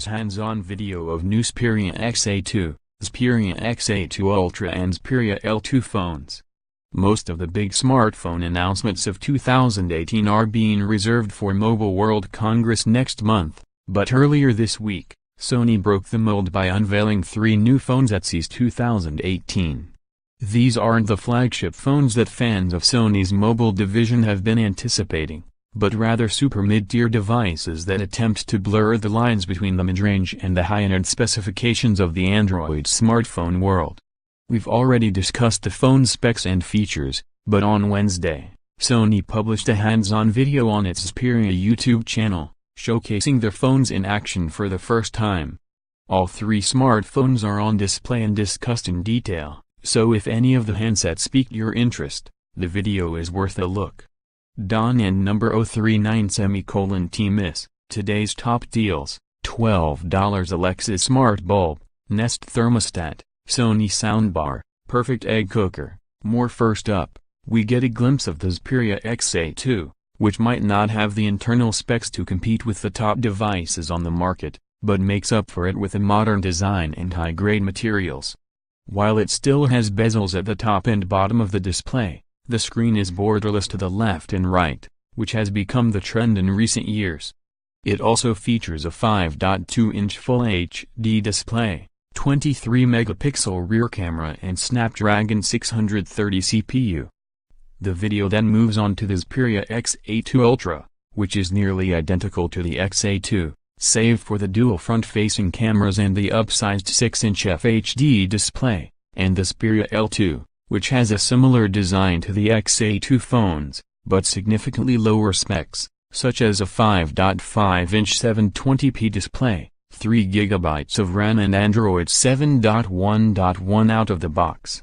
shares hands-on video of new Xperia XA2, Xperia XA2 Ultra and Xperia L2 phones. Most of the big smartphone announcements of 2018 are being reserved for Mobile World Congress next month, but earlier this week, Sony broke the mold by unveiling 3 new phones at CES 2018. These aren't the flagship phones that fans of Sony's mobile division have been anticipating, but rather super mid-tier devices that attempt to blur the lines between the mid-range and the high-end specifications of the Android smartphone world. We've already discussed the phone's specs and features, but on Wednesday, Sony published a hands-on video on its Xperia YouTube channel, showcasing the phones in action for the first time. All 3 smartphones are on display and discussed in detail, so if any of the handsets piqued your interest, the video is worth a look. Don and number 039 miss, today's top deals: $12 Alexa Smart Bulb, Nest Thermostat, Sony Soundbar, Perfect Egg Cooker. More. First up, we get a glimpse of the Xperia XA2, which might not have the internal specs to compete with the top devices on the market, but makes up for it with a modern design and high-grade materials. While it still has bezels at the top and bottom of the display, the screen is borderless to the left and right, which has become the trend in recent years. It also features a 5.2-inch Full HD display, 23-megapixel rear camera and Snapdragon 630 CPU. The video then moves on to the Xperia XA2 Ultra, which is nearly identical to the XA2, save for the dual front-facing cameras and the upsized 6-inch FHD display, and the Xperia L2, which has a similar design to the XA2 phones, but significantly lower specs, such as a 5.5-inch 720p display, 3 GB of RAM and Android 7.1.1 out of the box.